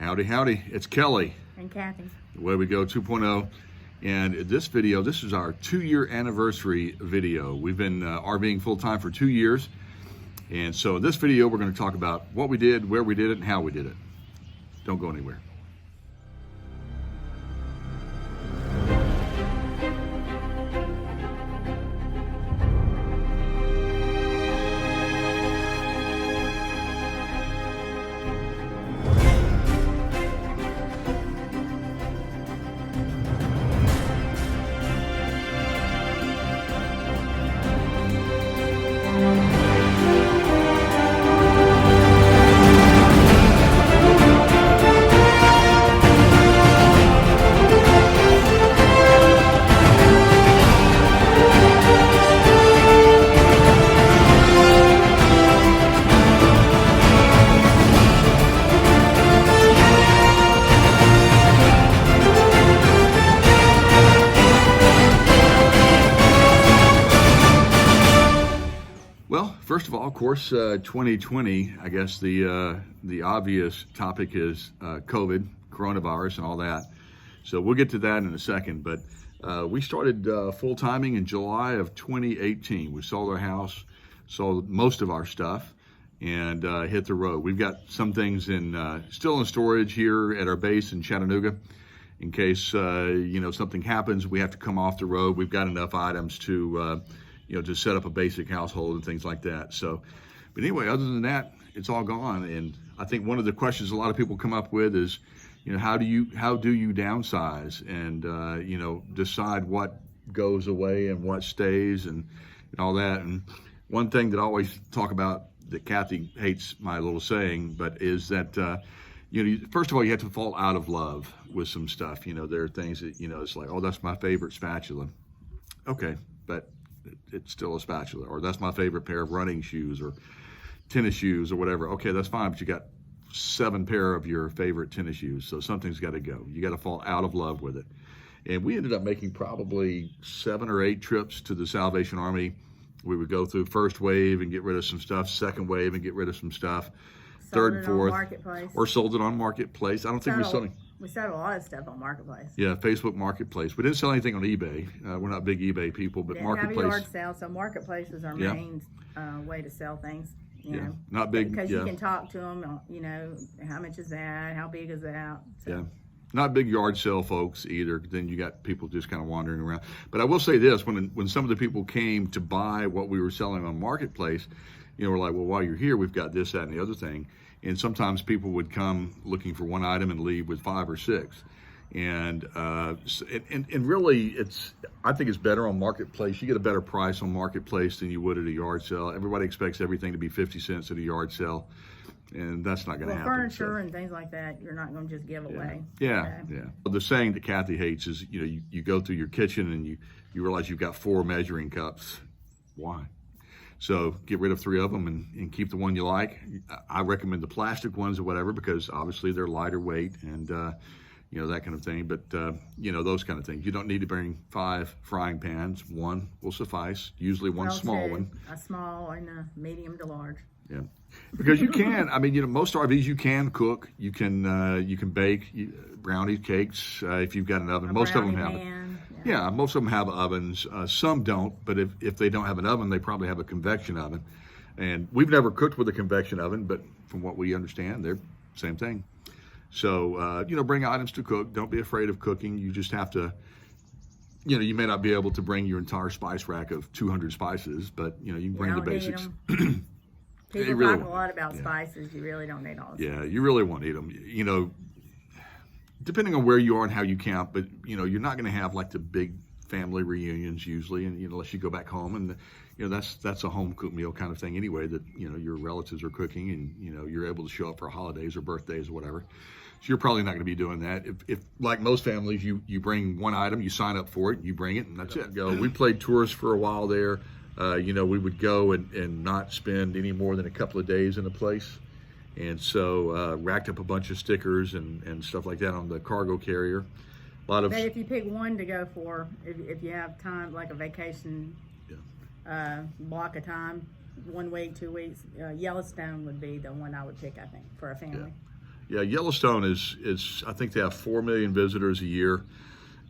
Howdy, howdy. It's Kelly. And Kathy. Away we go 2.0. And this video, this is our 2-year anniversary video. We've been RVing full-time for 2 years. And so in this video, we're going to talk about what we did, where we did it, and how we did it. Don't go anywhere. First of all, of course, 2020, I guess the obvious topic is COVID, coronavirus, and all that. So we'll get to that in a second. But we started full-timing in July of 2018. We sold our house, sold most of our stuff, and hit the road. We've got some things still in storage here at our base in Chattanooga. In case something happens, we have to come off the road. We've got enough items to to set up a basic household and things like that. So, but anyway, other than that, it's all gone. And I think one of the questions a lot of people come up with is, how do you downsize and decide what goes away and what stays and all that. And one thing that I always talk about that Kathy hates my little saying, but is that first of all, you have to fall out of love with some stuff. There are things that it's like, oh, that's my favorite spatula. Okay, but it's still a spatula. Or that's my favorite pair of running shoes or tennis shoes or whatever. Okay, that's fine, but you got 7 pair of your favorite tennis shoes, so something's got to go. You got to fall out of love with it. And we ended up making probably 7 or 8 trips to the Salvation Army. We would go through first wave and get rid of some stuff, second wave and get rid of some stuff, third and fourth, or sold it on Marketplace. I don't think we sold it. We sold a lot of stuff on Marketplace. Yeah, Facebook Marketplace. We didn't sell anything on eBay. We're not big eBay people, but Marketplace. Have a yard sale, so Marketplace was our main way to sell things. You know, not big. Because you can talk to them, how much is that? How big is that? So. Yeah. Not big yard sale folks either. Then you got people just kind of wandering around. But I will say this, when some of the people came to buy what we were selling on Marketplace, we're like, well, while you're here, we've got this, that, and the other thing. And sometimes people would come looking for one item and leave with 5 or 6. And really, I think it's better on Marketplace. You get a better price on Marketplace than you would at a yard sale. Everybody expects everything to be 50 cents at a yard sale. And that's not going to happen. Furniture and things like that, you're not going to just give away. Yeah. The saying that Kathy hates is, you go through your kitchen and you realize you've got 4 measuring cups. Why? So get rid of 3 of them and keep the one you like. I recommend the plastic ones or whatever, because obviously they're lighter weight and that kind of thing. But those kind of things. You don't need to bring 5 frying pans. 1 will suffice. Usually one small one. A small and a medium to large. Yeah, because you can. Most RVs you can cook. You can bake brownies, cakes if you've got an oven. Most of them have it. Yeah, most of them have ovens. Some don't, but if they don't have an oven, they probably have a convection oven. And we've never cooked with a convection oven, but from what we understand, they're the same thing. So bring items to cook. Don't be afraid of cooking. You just have to. You may not be able to bring your entire spice rack of 200 spices, but you can bring the basics. People really talk a lot about spices. You really don't need all of them. Yeah, you really won't need them. Depending on where you are and how you camp, but you're not going to have like the big family reunions usually, and unless you go back home, and that's a home cooked meal kind of thing anyway. That your relatives are cooking, and you're able to show up for holidays or birthdays or whatever. So you're probably not going to be doing that. If like most families, you bring one item, you sign up for it, you bring it, and that's it. We played tours for a while there. We would go and not spend any more than a couple of days in a place. And so racked up a bunch of stickers and stuff like that on the cargo carrier. But if you pick one to go for, if you have time, like a vacation block of time, 1 week, 2 weeks, Yellowstone would be the one I would pick, I think, for a family. Yeah, Yellowstone is I think they have 4 million visitors a year,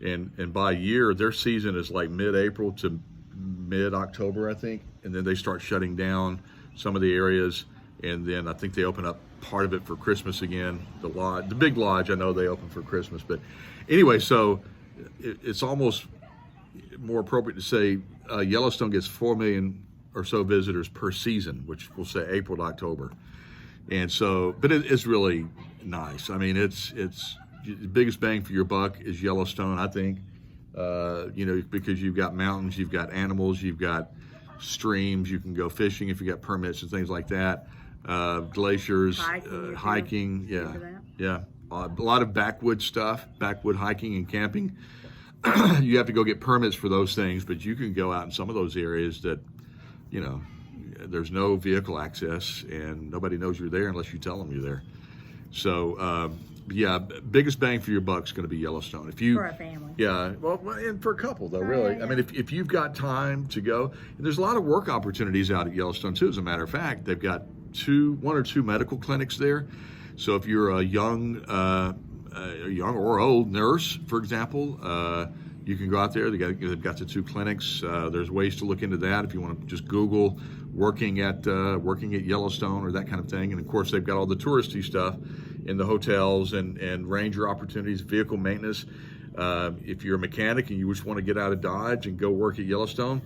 and by year their season is like mid-April to mid-October, I think, and then they start shutting down some of the areas, and then I think they open up part of it for Christmas again. The lodge, the big lodge, I know they open for Christmas, but anyway, so it's almost more appropriate to say Yellowstone gets 4 million or so visitors per season, which we'll say April to October. And so, but it's really nice. I mean, it's the biggest bang for your buck is Yellowstone, I think. You know, because you've got mountains, you've got animals, you've got streams, you can go fishing if you got permits and things like that. Glaciers, hiking, yeah. A lot of backwood stuff, backwood hiking and camping. You have to go get permits for those things, but you can go out in some of those areas that, you know, there's no vehicle access and nobody knows you're there unless you tell them you're there. So, yeah, biggest bang for your buck is going to be Yellowstone. If you, for a family. Yeah, well, and for a couple though, really. Yeah. I mean, if you've got time to go, and there's a lot of work opportunities out at Yellowstone too. As a matter of fact, they've got one or two medical clinics there. So if you're a young or old nurse, for example, you can go out there. They've got the 2 clinics. There's ways to look into that if you want to just Google working at Yellowstone or that kind of thing. And of course, they've got all the touristy stuff in the hotels and ranger opportunities, vehicle maintenance. If you're a mechanic and you just want to get out of Dodge and go work at Yellowstone,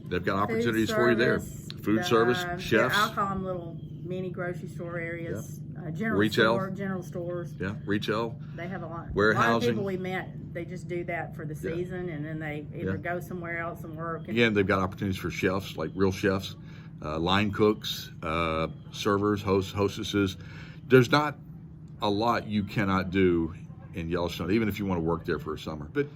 they've got opportunities for you there. Food service, chefs. I'll call them little mini grocery store areas. General stores. Yeah, retail. They have a lot. Warehousing. A lot of people we met, they just do that for the season, and then they either go somewhere else and work. Again, they've got opportunities for chefs, like real chefs, line cooks, servers, hostesses. There's not a lot you cannot do in Yellowstone, even if you want to work there for a summer. But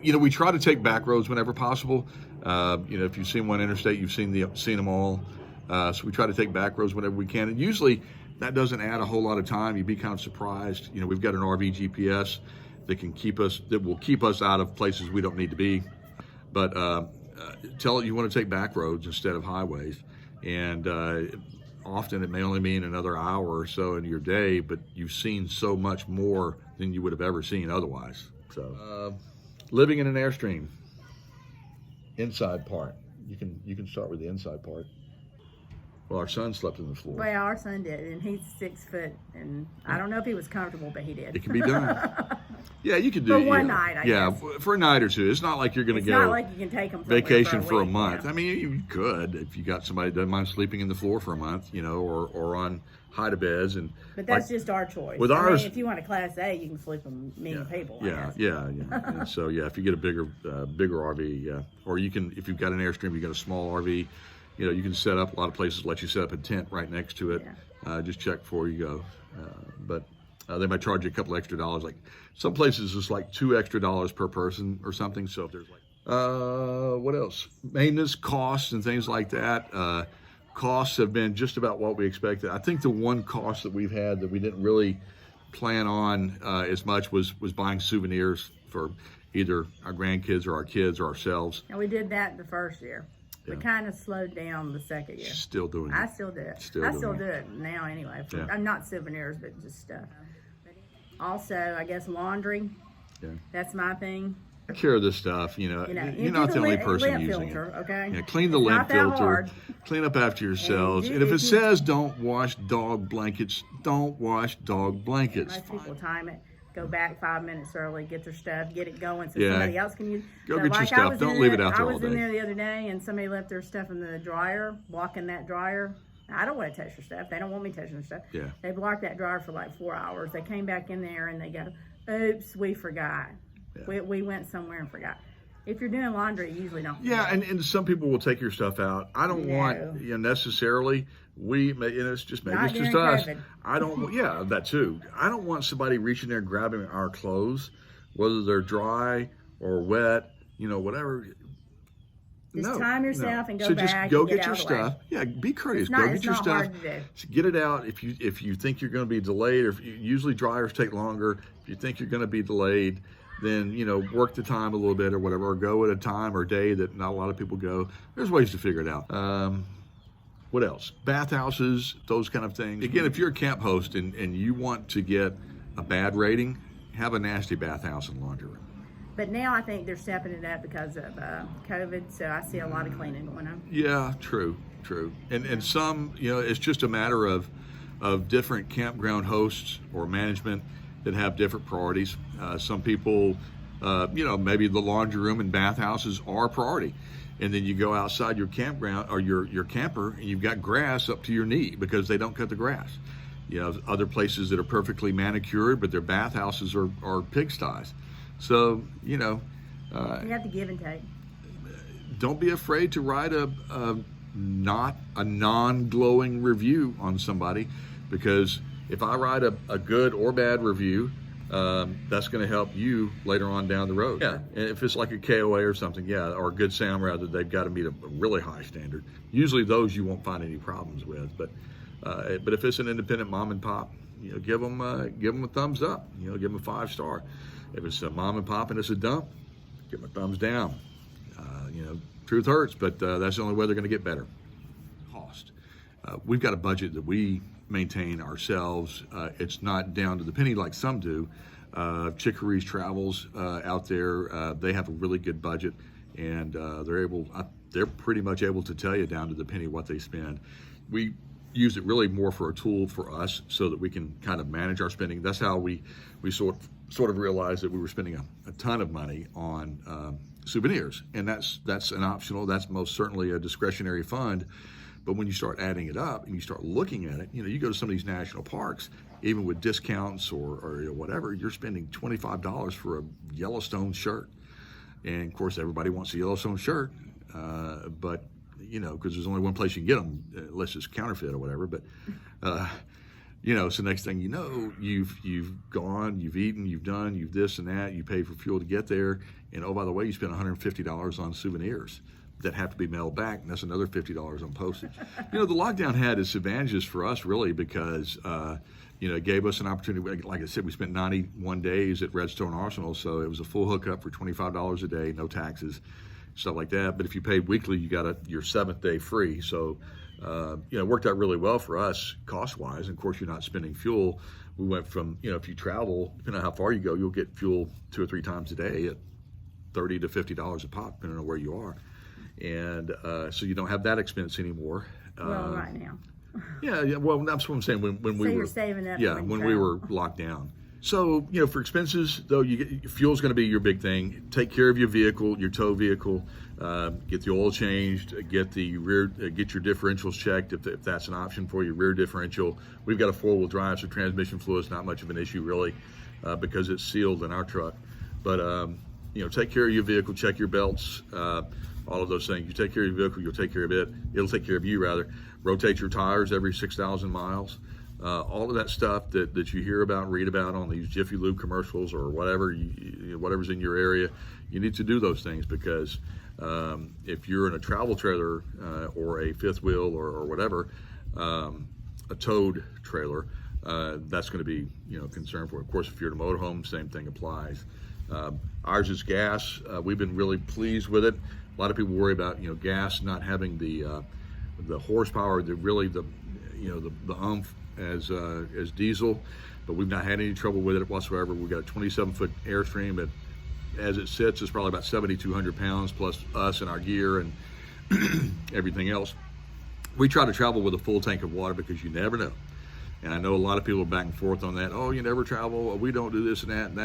you know, we try to take back roads whenever possible. You know, if you've seen one interstate, you've seen them all. So we try to take back roads whenever we can, and usually that doesn't add a whole lot of time. You'd be kind of surprised. You know, we've got an RV GPS that will keep us out of places we don't need to be. But tell it you want to take back roads instead of highways, and often it may only mean another hour or so in your day, but you've seen so much more than you would have ever seen otherwise. So, living in an Airstream, inside part. You can start with the inside part. Well, our son slept on the floor. Well, our son did, and he's 6 foot, and I don't know if he was comfortable, but he did. It can be done. Yeah, you could do for it. one night, I guess. For a night or two. It's not like you're going to go. It's not like you can take them vacation for a week, month. Yeah. I mean, you could if you got somebody that doesn't mind sleeping in the floor for a month, you know, or on hide-a-beds. But that's just our choice. With ours, mean, if you want a Class A, you can sleep with many people. Yeah. And so if you get a bigger RV, or you can, if you've got an Airstream, you got a small RV. You know, you can set up, a lot of places let you set up a tent right next to it. Just check before you go. But they might charge you a couple extra dollars. Like some places it's like $2 extra per person or something. So if there's like, what else? Maintenance costs and things like that. Costs have been just about what we expected. I think the one cost that we've had that we didn't really plan on as much was buying souvenirs for either our grandkids or our kids or ourselves. And we did that the first year. We kind of slowed down the second year. Still doing it. I still do it. I still do it now anyway. I'm not souvenirs, but just stuff. Also, I guess laundry. Yeah. That's my thing. Take care of this stuff, you know. You're not the only person using it. Okay? Yeah, clean the lint filter. Clean up after yourselves. And if it says don't wash dog blankets, don't wash dog blankets. Most people time it. Go back 5 minutes early, get their stuff, get it going so somebody else can use it. Go get your stuff. Don't leave it out there all day. I was in there the other day and somebody left their stuff in the dryer, blocking that dryer. I don't want to touch their stuff. They don't want me touching their stuff. Yeah. They blocked that dryer for like 4 hours. They came back in there and they go, oops, we forgot. Yeah. We went somewhere and forgot. If you're doing laundry, you usually don't. Yeah, and some people will take your stuff out. I don't want necessarily. It's just maybe it's just us. I don't. Yeah, that too. I don't want somebody reaching there and grabbing our clothes, whether they're dry or wet. You know, whatever. Just time yourself and go so back. So just go and get your stuff. Yeah, be courteous. Go get your stuff. Get it out. If you think you're going to be delayed, or usually dryers take longer. If you think you're going to be delayed, then, you know, work the time a little bit or whatever, or go at a time or day that not a lot of people go. There's ways to figure it out. What else? Bathhouses, those kind of things. Again, if you're a camp host and you want to get a bad rating, have a nasty bathhouse and laundry room. But now I think they're stepping it up because of COVID, so I see a lot of cleaning going on. Yeah, true. And some, it's just a matter of different campground hosts or management that have different priorities. Some people, maybe the laundry room and bathhouses are a priority. And then you go outside your campground or your camper and you've got grass up to your knee because they don't cut the grass. You have other places that are perfectly manicured, but their bathhouses are pigsties. So, you have to give and take. Don't be afraid to write a non-glowing review on somebody, because if I write a good or bad review, that's going to help you later on down the road. Yeah, and if it's like a KOA or something, or a Good Sound, rather, they've got to meet a really high standard. Usually those you won't find any problems with, but if it's an independent mom and pop, give them a thumbs up. Give them a 5-star. If it's a mom and pop and it's a dump, give them a thumbs down. Truth hurts, but that's the only way they're going to get better. Cost. We've got a budget that we maintain ourselves. It's not down to the penny like some do. Chicory's Travels out there, they have a really good budget, and they're pretty much able to tell you down to the penny what they spend. We use it really more for a tool for us so that we can kind of manage our spending. That's how we sort of realized that we were spending a ton of money on souvenirs, and that's an optional, that's most certainly a discretionary fund. But when you start adding it up and you start looking at it, you go to some of these national parks, even with discounts or whatever, you're spending $25 for a Yellowstone shirt. And of course, everybody wants a Yellowstone shirt, but because there's only one place you can get them, unless it's counterfeit or whatever. But so next thing you know, you've gone, you've eaten, you've this and that, you pay for fuel to get there, and oh, by the way, you spent $150 on souvenirs that have to be mailed back, and that's another $50 on postage. The lockdown had its advantages for us, really, because it gave us an opportunity. Like I said, we spent 91 days at Redstone Arsenal, so it was a full hookup for $25 a day, no taxes, stuff like that. But if you paid weekly, you got your 7th day free. So it worked out really well for us cost-wise. And of course, you're not spending fuel. We went from, if you travel, depending on how far you go, you'll get fuel 2 or 3 times a day at $30 to $50 a pop, depending on where you are. And so you don't have that expense anymore. Well, right now. Yeah. Well, that's what I'm saying. When we were saving up. Yeah, when we were locked down. So for expenses, though, fuel's going to be your big thing. Take care of your vehicle, your tow vehicle. Get the oil changed. Get the rear. Get your differentials checked if that's an option for your rear differential. We've got a 4-wheel drive, so transmission fluid's not much of an issue really, because it's sealed in our truck. But take care of your vehicle. Check your belts. All of those things. You take care of your vehicle, you'll take care of it. It'll take care of you, rather. Rotate your tires every 6,000 miles. All of that stuff that you hear about and read about on these Jiffy Lube commercials or whatever, whatever's in your area, you need to do those things, because if you're in a travel trailer or a fifth wheel or whatever, a towed trailer, that's going to be concern for. Of course, if you're in a motorhome, same thing applies. Ours is gas. We've been really pleased with it. A lot of people worry about gas not having the horsepower, the oomph as diesel, but we've not had any trouble with it whatsoever. We've got a 27-foot Airstream that, as it sits, is probably about 7,200 pounds plus us and our gear and everything else. We try to travel with a full tank of water because you never know. And I know a lot of people are back and forth on that. Oh, you never travel. We don't do this and that. And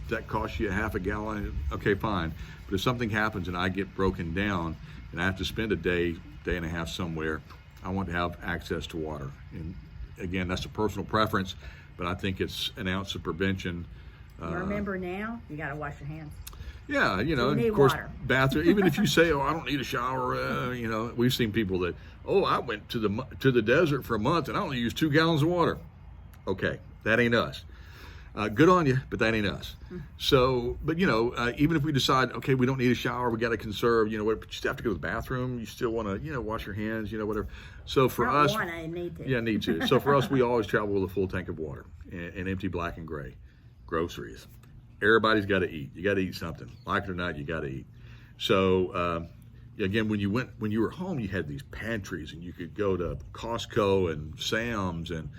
that costs you half a gallon. Okay, fine. But if something happens and I get broken down and I have to spend a day and a half somewhere, I want to have access to water. And again, that's a personal preference, but I think it's an ounce of prevention. Remember now, you got to wash your hands. Yeah, you of course, water. Bathroom. Even if you say, "Oh, I don't need a shower," we've seen people that, "Oh, I went to the desert for a month and I only used 2 gallons of water." Okay, that ain't us. Good on you, but that ain't us. So, but even if we decide, okay, we don't need a shower, we got to conserve. But you still have to go to the bathroom. You still want to, wash your hands, whatever. So for us, I need to. Yeah, need to. So for us, we always travel with a full tank of water and empty black and gray. Groceries. Everybody's got to eat. You got to eat something. Like it or not, you got to eat. So again, when you were home, you had these pantries, and you could go to Costco and Sam's and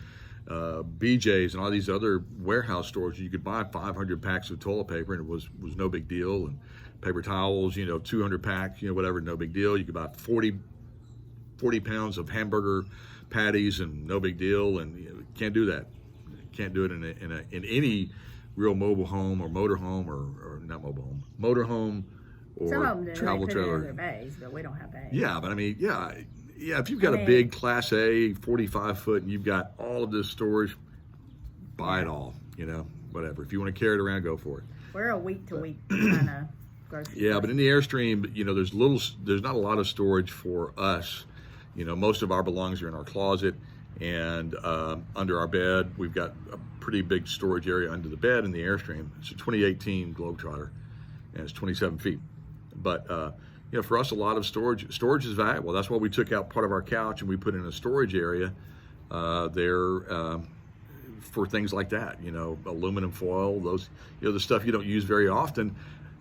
BJ's and all these other warehouse stores, you could buy 500 packs of toilet paper and it was no big deal. And paper towels, 200 packs, whatever, no big deal. You could buy 40 pounds of hamburger patties and no big deal. And can't do that. Can't do it in any real mobile home or motor home or not mobile home, motor home or some of them do, travel they put it trailer. in their bays, but we don't have bays. Yeah, but I mean, yeah. If you've got a big Class A 45 foot and you've got all of this storage, buy it all. Whatever. If you want to carry it around, go for it. We're a week to week kind of grocery. Yeah, but in the Airstream, there's not a lot of storage for us. Most of our belongings are in our closet and under our bed. We've got a pretty big storage area under the bed in the Airstream. It's a 2018 Globetrotter, and it's 27 feet. But for us, a lot of storage is valuable. That's why we took out part of our couch and we put in a storage area there for things like that. Aluminum foil, those, the stuff you don't use very often.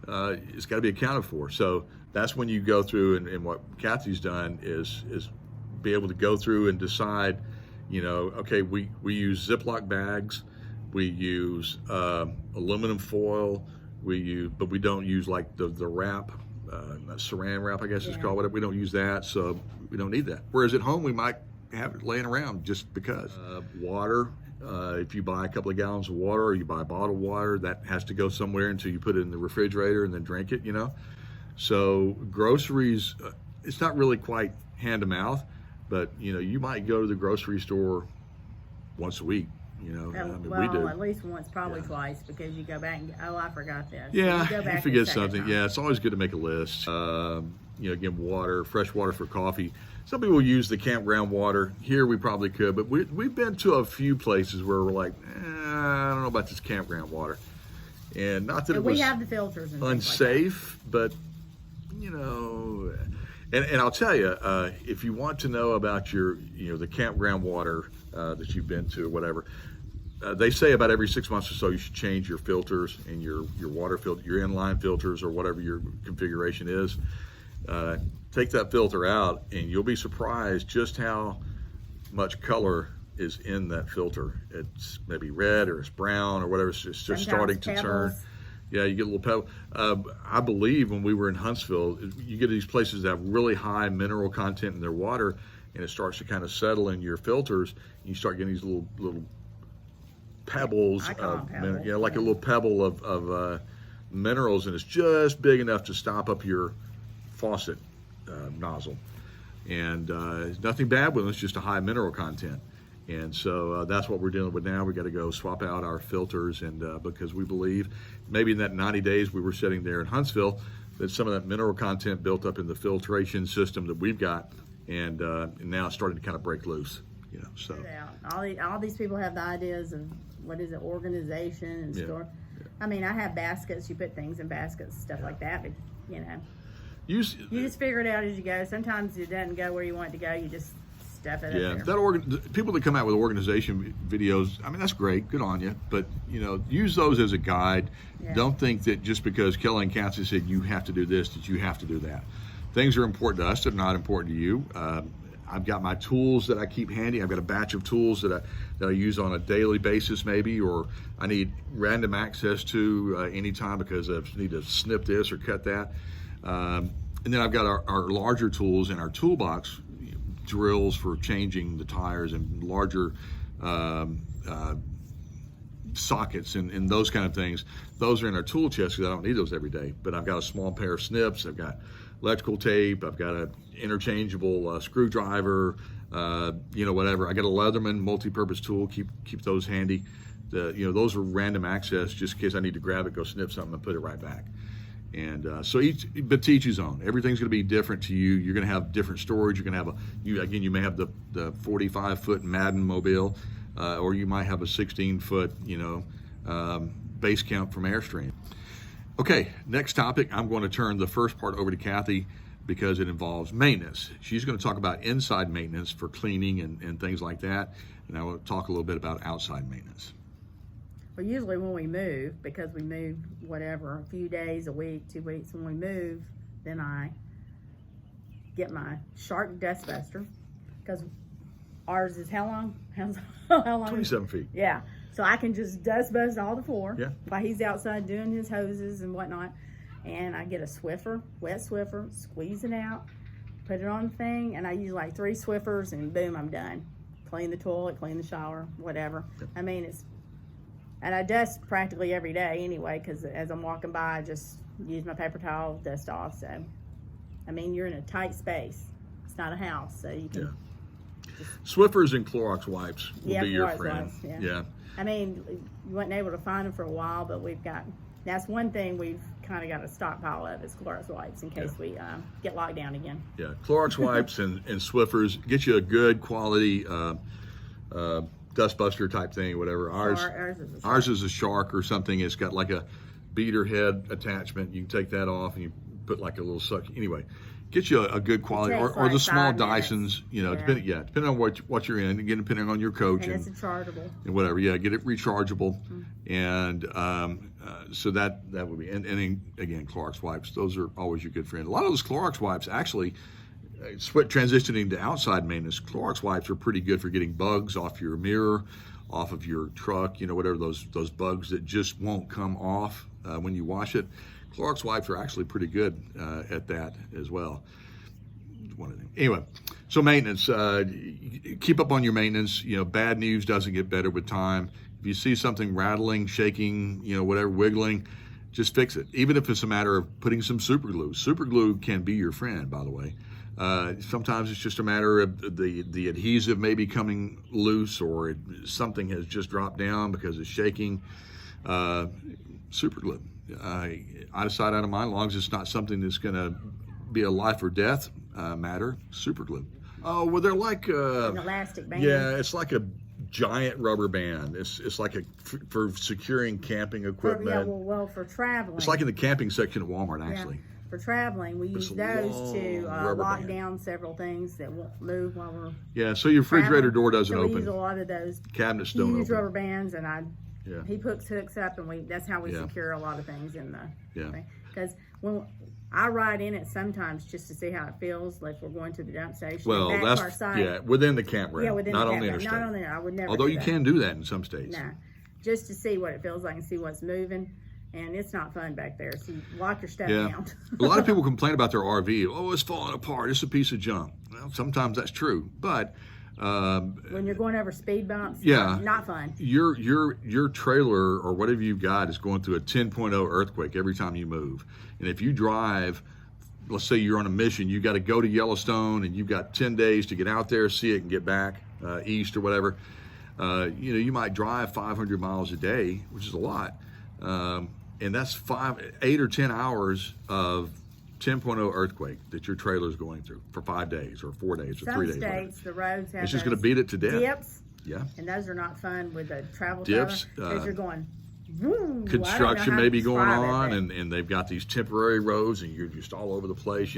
It's got to be accounted for. So that's when you go through, and what Kathy's done is be able to go through and decide, okay, we use Ziploc bags, we use aluminum foil, but we don't use like the wrap, saran wrap, I guess it's called. We don't use that, so we don't need that. Whereas at home, we might have it laying around just because. Water. If you buy a couple of gallons of water or you buy bottled water, that has to go somewhere until you put it in the refrigerator and then drink it, So groceries, it's not really quite hand to mouth, but you might go to the grocery store once a week. We do. At least once, probably twice, because you go back and I forgot this. Yeah, you forget something. Yeah, it's always good to make a list. Again, water, fresh water for coffee. Some people use the campground water. Here we probably could, but we've been to a few places where we're like, I don't know about this campground water. And not that it was we have the filters and unsafe, but and I'll tell you, if you want to know about your, the campground water that you've been to or whatever, they say about every 6 months or so you should change your filters and your water filter, your inline filters or whatever your configuration is. Take that filter out and you'll be surprised just how much color is in that filter. It's maybe red or it's brown or whatever. It's just starting to turn. Yeah, you get a little pebble. I believe when we were in Huntsville, you get these places that have really high mineral content in their water, and it starts to kind of settle in your filters. And you start getting these little pebbles. I call them pebbles. Like a little pebble of minerals, and it's just big enough to stop up your faucet nozzle. And nothing bad with it. It's just a high mineral content. And so that's what we're dealing with now. We got to go swap out our filters, and because we believe maybe in that 90 days we were sitting there in Huntsville, that some of that mineral content built up in the filtration system that we've got, and now it's starting to kind of break loose. So all these people have the ideas of what is it, organization and store. Yeah. I mean, I have baskets. You put things in baskets, stuff like that, but you just figure it out as you go. Sometimes it doesn't go where you want it to go. You just stuff it up there. People that come out with organization videos, I mean, that's great. Good on you. But, use those as a guide. Yeah. Don't think that just because Kelly and Kathy said you have to do this, that you have to do that. Things are important to us. They're not important to you. I've got my tools that I keep handy. I've got a batch of tools that I use on a daily basis maybe, or I need random access to anytime because I need to snip this or cut that. And then I've got our larger tools in our toolbox, drills for changing the tires and larger sockets and those kind of things. Those are in our tool chest because I don't need those every day. But I've got a small pair of snips. I've got electrical tape. I've got an interchangeable screwdriver. Whatever. I got a Leatherman multi-purpose tool. Keep those handy. Those are random access just in case I need to grab it, go snip something, and put it right back. And but to each his own. Everything's going to be different to you. You're going to have different storage. You're going to have you may have the 45-foot Madden mobile, or you might have a 16-foot, base camp from Airstream. Okay, next topic. I'm going to turn the first part over to Kathy because it involves maintenance. She's going to talk about inside maintenance for cleaning and things like that, and I will talk a little bit about outside maintenance. Well, usually when we move, because we move whatever, a few days, a week, 2 weeks, when we move, then I get my Shark dust buster, because Ours is how long? How long? 27 feet. Yeah. So I can just dust bust all the floor while he's outside doing his hoses and whatnot. And I get a Swiffer, wet Swiffer, squeeze it out, put it on the thing, and I use like 3 Swiffers, and boom, I'm done. Clean the toilet, clean the shower, whatever. I mean, and I dust practically every day anyway, because as I'm walking by, I just use my paper towel, dust off. So, I mean, you're in a tight space. It's not a house, so you can. Swiffers and Clorox wipes will be your Clorox friend. Wipes, I mean, you wasn't able to find them for a while, but that's one thing we've kind of got a stockpile of is Clorox wipes in case we get locked down again. Yeah, Clorox wipes and Swiffers get you a good quality dustbuster type thing, whatever. Ours is a Shark or something. It's got like a beater head attachment. You can take that off and you put like a little suck. Anyway, get you a good quality, or the small Dysons, depending on what you're in, again, depending on your coach. And it's rechargeable. And whatever, get it rechargeable. And so that would be, and again, Clorox wipes, those are always your good friend. A lot of those Clorox wipes, actually, transitioning to outside maintenance, Clorox wipes are pretty good for getting bugs off your mirror, off of your truck, whatever, those bugs that just won't come off when you wash it. Clorox wipes are actually pretty good at that as well. Anyway, so maintenance, keep up on your maintenance. Bad news doesn't get better with time. If you see something rattling, shaking, whatever, wiggling, just fix it. Even if it's a matter of putting some super glue. Super glue can be your friend, by the way. Sometimes it's just a matter of the adhesive maybe coming loose, or something has just dropped down because it's shaking. Super glue. Out of sight, out of mind, as long as it's not something that's going to be a life or death matter. Super glue. Oh, well, they're like an elastic band. Yeah, it's like a giant rubber band. It's like for securing camping equipment. For traveling. It's like in the camping section at Walmart, actually. Yeah. For traveling, we use those to lock down several things that won't move while we're. Yeah, so your refrigerator door doesn't open. We use a lot of those. Cabinets don't open. Rubber bands, and he hooks up, and that's how we secure a lot of things in the thing. Because when I ride in it sometimes just to see how it feels, like we're going to the dump station. Well, that's within the campground, not on the interstate. Not on there. I would never. Although you can do that in some states. No, just to see what it feels like and see what's moving. And it's not fun back there, so you lock your stuff down. A lot of people complain about their RV. Oh, it's falling apart. It's a piece of junk. Well, sometimes that's true, but when you're going over speed bumps, not fun. Your trailer or whatever you've got is going through a 10.0 earthquake every time you move. And if you drive, let's say you're on a mission, you got to go to Yellowstone, and you've got 10 days to get out there, see it, and get back east or whatever. You might drive 500 miles a day, which is a lot. And that's 8 or 10 hours of 10.0 earthquake that your trailer is going through for 5 days or 4 days or 3 days. Some states, the roads have it's just going to beat it to death. Dips. Yeah. And those are not fun with the travel dips. Because you're going, woo, construction may be going on, and they've got these temporary roads, and you're just all over the place.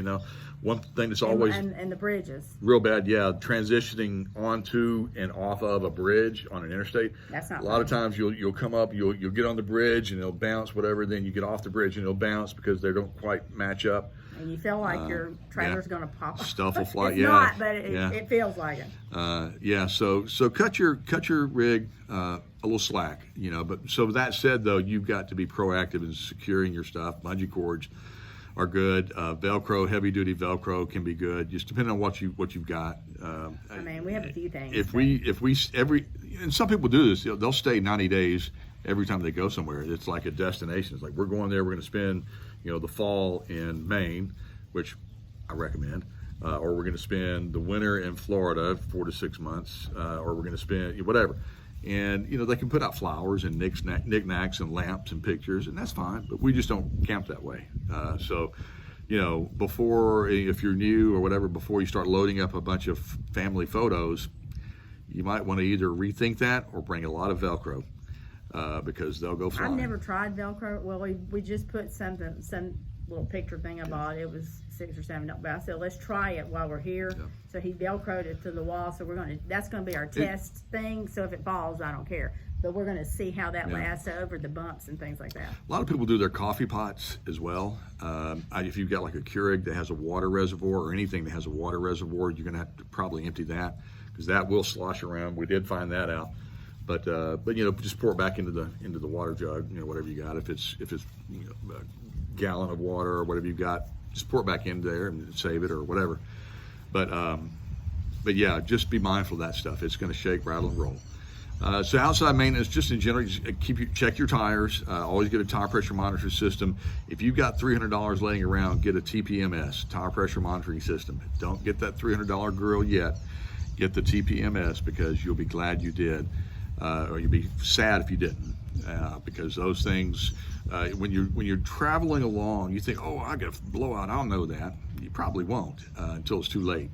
One thing that's always and the bridges real bad. Transitioning onto and off of a bridge on an interstate. That's not a lot of times you'll come up, you'll get on the bridge, and it'll bounce, whatever. Then you get off the bridge, and it'll bounce because they don't quite match up. And you feel like your trailer's going to pop. Stuff will fly. It's not, but it feels like it. So cut your rig a little slack, But so that said, though, you've got to be proactive in securing your stuff. Bungee cords are good. Velcro, heavy duty Velcro can be good, just depending on what you've got. We have a few things. And some people do this. They'll stay 90 days every time they go somewhere. It's like a destination. It's like, we're going there. We're going to spend the fall in Maine, which I recommend, or we're going to spend the winter in Florida, 4 to 6 months, or we're going to spend whatever. And they can put out flowers and knickknacks and lamps and pictures, and that's fine. But we just don't camp that way. Before, if you're new or whatever, before you start loading up a bunch of family photos, you might want to either rethink that or bring a lot of Velcro. Because they'll go flying. I've never tried Velcro. Well, we just put some little picture thing I bought. It was $6 or $7, but I said, let's try it while we're here. Yeah. So he Velcroed it to the wall. So that's going to be our test thing. So if it falls, I don't care. But we're going to see how that lasts over the bumps and things like that. A lot of people do their coffee pots as well. If you've got like a Keurig that has a water reservoir or anything that has a water reservoir, you're going to have to probably empty that. because that will slosh around. We did find that out. But just pour it back into the water jug, whatever you got. If it's a gallon of water or whatever you've got, just pour it back in there and save it or whatever. But yeah, just be mindful of that stuff. It's going to shake, rattle, and roll. So outside maintenance, just in general, just check your tires. Always get a tire pressure monitoring system. If you've got $300 laying around, get a TPMS, tire pressure monitoring system. Don't get that $300 grill yet. Get the TPMS, because you'll be glad you did. Or you'll be sad if you didn't, because those things, when you're traveling along, you think, oh, I got a blowout. I'll know that. You probably won't until it's too late,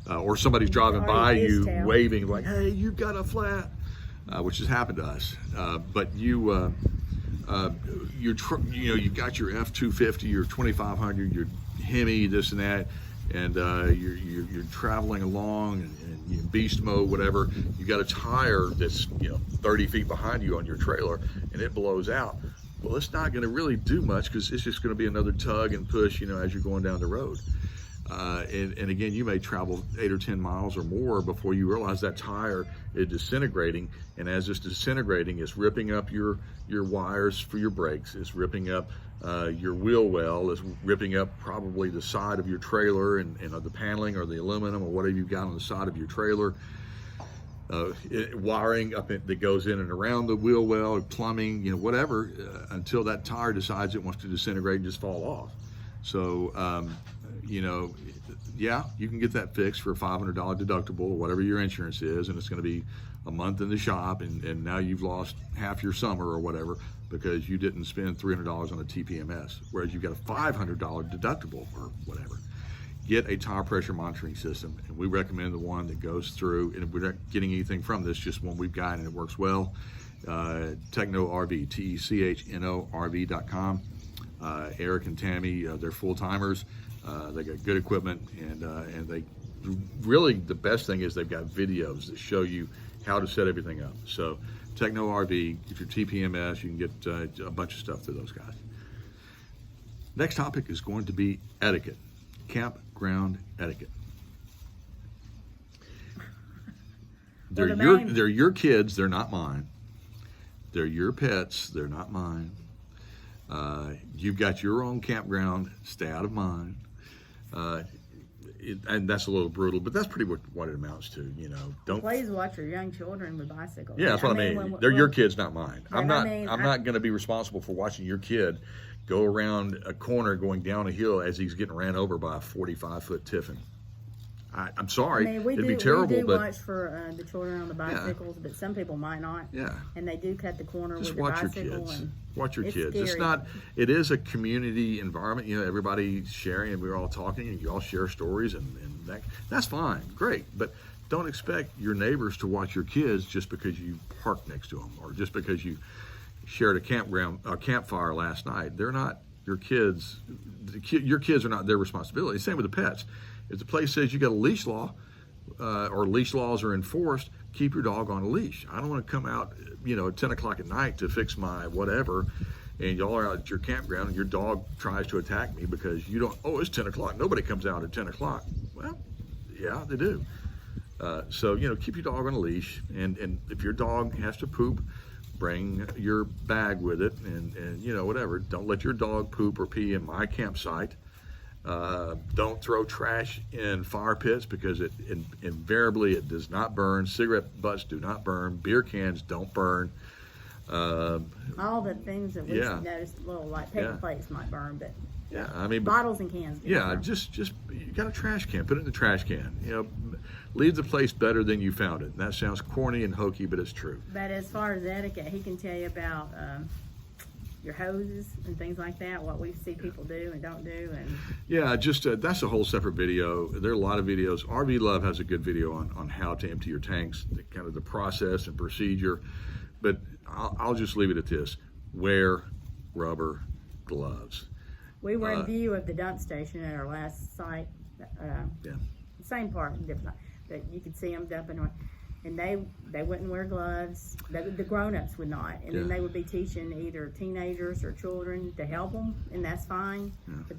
or somebody's driving by you waving like, hey, you've got a flat, which has happened to us. But you got your F-250, your 2500, your Hemi, this and that, and you're traveling along and you're in beast mode, whatever. You got a tire that's 30 feet behind you on your trailer, and it blows out. Well, it's not going to really do much, because it's just going to be another tug and push, as you're going down the road. And again, you may travel 8 or 10 miles or more before you realize that tire is disintegrating. And as it's disintegrating, it's ripping up your wires for your brakes. It's ripping up your wheel well. It's ripping up probably the side of your trailer and the paneling or the aluminum or whatever you've got on the side of your trailer. Wiring up that goes in and around the wheel well, plumbing, whatever, until that tire decides it wants to disintegrate and just fall off. So, yeah, you can get that fixed for a $500 deductible or whatever your insurance is, and it's going to be a month in the shop, and now you've lost half your summer or whatever because you didn't spend $300 on a TPMS, whereas you've got a $500 deductible or whatever. Get a tire pressure monitoring system, and we recommend the one that goes through, and we're not getting anything from this, just one we've got and it works well. Techno RV, TECHNORV.com. Eric and Tammy, they're full-timers. They got good equipment, and they really, the best thing is they've got videos that show you how to set everything up. So Techno RV, get your TPMS, you can get a bunch of stuff through those guys. Next topic is going to be etiquette, campground etiquette. They're your kids, they're not mine. They're your pets, they're not mine. You've got your own campground, stay out of mine. And that's a little brutal, but that's pretty much what it amounts to, Don't please watch your young children with bicycles. Yeah, that's what I mean. They're your kids, not mine. I'm not going to be responsible for watching your kid go around a corner going down a hill as he's getting ran over by a 45-foot Tiffin. I'm sorry, it'd be terrible. We do watch for the children on the bicycles, but some people might not. Yeah. And they do cut the corner just with the bicycle. Your kids. And watch your kids. Scary. It is a community environment. Everybody's sharing, and we're all talking, and you all share stories, and that's fine, great. But don't expect your neighbors to watch your kids just because you park next to them, or just because you shared a campfire last night. They're not your kids. Your kids are not their responsibility. Same with the pets. If the place says you got a leash law, or leash laws are enforced, keep your dog on a leash. I don't want to come out, at 10 o'clock at night to fix my whatever, and y'all are out at your campground and your dog tries to attack me because you don't, it's 10 o'clock. Nobody comes out at 10 o'clock. Well, yeah, they do. So, keep your dog on a leash, and if your dog has to poop, bring your bag with it, and whatever. Don't let your dog poop or pee in my campsite. Don't throw trash in fire pits, because invariably it does not burn. Cigarette butts do not burn. Beer cans don't burn. All the things that we noticed, little like paper plates might burn, but bottles and cans. Just you got a trash can, put it in the trash can. Leave the place better than you found it. And that sounds corny and hokey, but it's true. But as far as etiquette, he can tell you about your hoses and things like that, what we see people do and don't do. And that's a whole separate video. There are a lot of videos. RV Love has a good video on how to empty your tanks, kind of the process and procedure. But I'll just leave it at this: wear rubber gloves. We were in view of the dump station at our last site. Same part, different, but you could see them dumping. And they wouldn't wear gloves. The grown-ups would not. And then they would be teaching either teenagers or children to help them, and that's fine. Yeah. But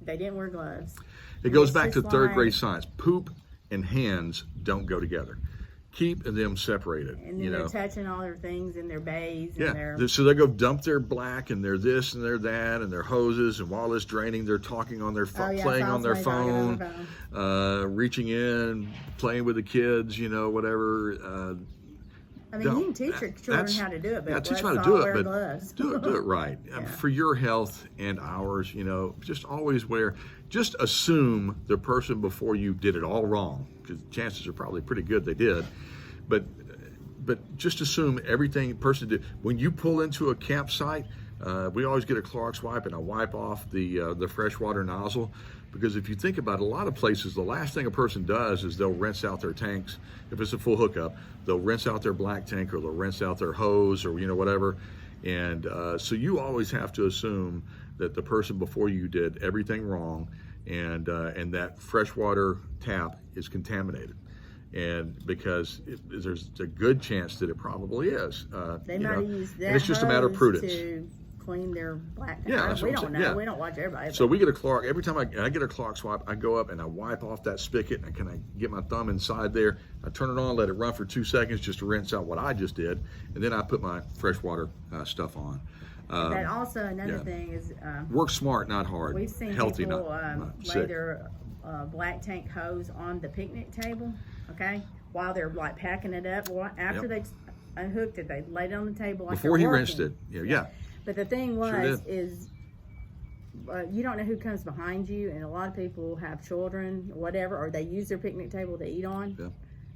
they didn't wear gloves. It goes back to third grade science. Poop and hands don't go together. Keep them separated. And then they're touching all their things in their bays. Yeah, and so they go dump their black and their this and their that and their hoses, and while it's draining, they're talking on their phone, playing on their phone, reaching in, playing with the kids, whatever. I mean, you can teach your children how to do it, but teach them how to do it, but do it right. For your health and ours, just always just assume the person before you did it all wrong, because chances are probably pretty good they did. But just assume everything the person did. When you pull into a campsite, we always get a Clorox wipe, and I wipe off the freshwater nozzle. Because if you think about it, a lot of places, the last thing a person does is they'll rinse out their tanks. If it's a full hookup, they'll rinse out their black tank, or they'll rinse out their hose, or whatever. And so you always have to assume that the person before you did everything wrong, and that freshwater tap is contaminated. And because there's a good chance that it probably is. They might have used that. And it's just a matter of prudence. To clean their black. Yeah, we don't know. Yeah. We don't watch everybody. So we get a Clorox. Every time I get a Clorox wipe, I go up and I wipe off that spigot, and I get my thumb inside there. I turn it on, let it run for 2 seconds just to rinse out what I just did, and then I put my freshwater stuff on. But also another thing is work smart, not hard. We've seen healthy, people not lay sick. their black tank hose on the picnic table, okay, while they're like packing it up. Well, after they unhooked it, they laid it on the table like before he working. rinsed it. Yeah. But the thing is you don't know who comes behind you, and a lot of people have children, or whatever, or they use their picnic table to eat on,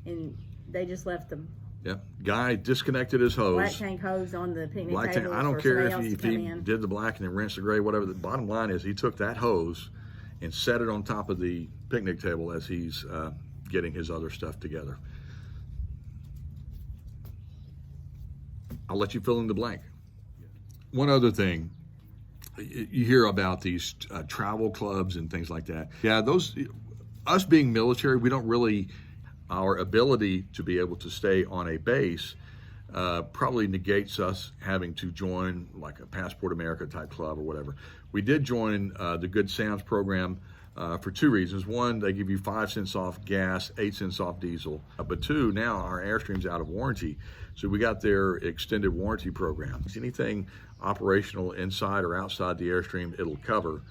and they just left them. Yeah, guy disconnected his hose. Black tank hose on the picnic table. I don't care if he did the black and then rinsed the gray, whatever. The bottom line is he took that hose and set it on top of the picnic table as he's getting his other stuff together. I'll let you fill in the blank. One other thing, you hear about these travel clubs and things like that. Yeah, us being military, we don't really, our ability to be able to stay on a base probably negates us having to join like a Passport America type club or whatever. We did join the Good Sam's program for 2 reasons. One, they give you 5 cents off gas, 8 cents off diesel. But 2, now our Airstream's out of warranty. So we got their extended warranty program. Anything operational inside or outside the Airstream, it'll cover,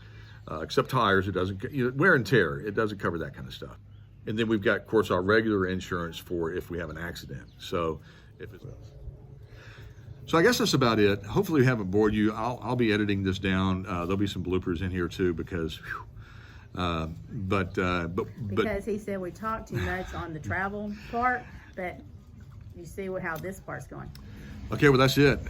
except tires. It doesn't, wear and tear, it doesn't cover that kind of stuff. And then we've got, of course, our regular insurance for if we have an accident. So I guess that's about it. Hopefully we haven't bored you. I'll be editing this down. There'll be some bloopers in here too, because because he said we talked too much on the travel part, but you see how this part's going. Okay, well, that's it.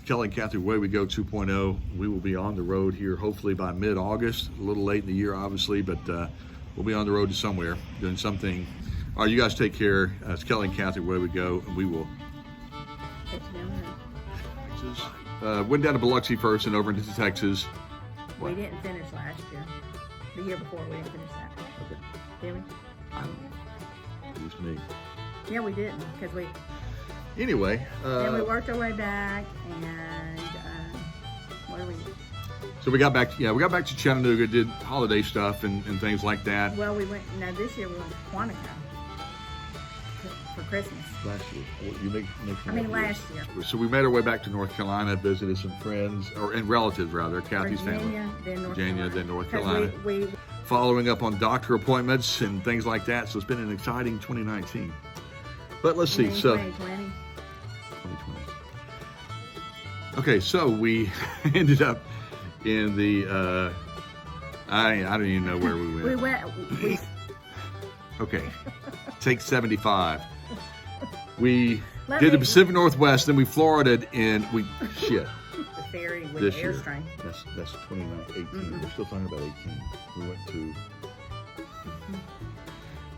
Kelly and Kathy, Away We Go 2.0. We will be on the road here hopefully by mid-August. A little late in the year, obviously, but we'll be on the road to somewhere doing something. All right, you guys take care. It's Kelly and Kathy, Away We Go, and we will. Went down to Biloxi first and over into Texas. We didn't finish last year. The year before, we didn't finish that. Okay. Did we? I don't know. At least me. Yeah, we didn't, because we. Anyway. Then we worked our way back, and what do we? So we got back to Chattanooga, did holiday stuff and things like that. Well, this year we went to Quantico for Christmas. Last year. Last year. So we made our way back to North Carolina, visited some friends, and relatives rather, Kathy's family. Virginia, then North Carolina. Following up on doctor appointments and things like that. So it's been an exciting 2019. But let's see. 2020. Okay, so we ended up in the, I don't even know where we went. Okay, take 75. We did the Pacific Northwest, then we Florida'd, and the ferry with this the year. Airstream. That's 2018. Mm-hmm. We're still talking about 18. We went to.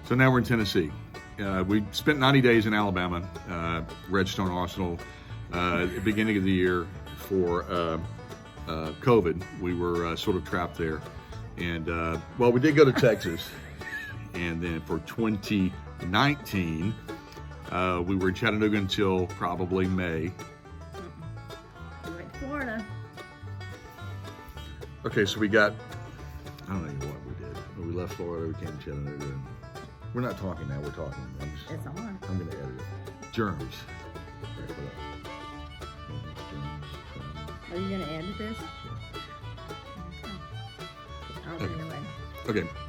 So now we're in Tennessee. We spent 90 days in Alabama, Redstone Arsenal. At the beginning of the year for COVID, we were sort of trapped there. And we did go to Texas. And then for 2019, we were in Chattanooga until probably May. We went to Florida. Okay, so I don't know what we did. We left Florida, we came to Chattanooga. We're not talking now. We're talking. It's on. I'm going to edit it. Germs. Right, put up. Germs. Are you going to edit this? Yeah. I'll do it later. Okay.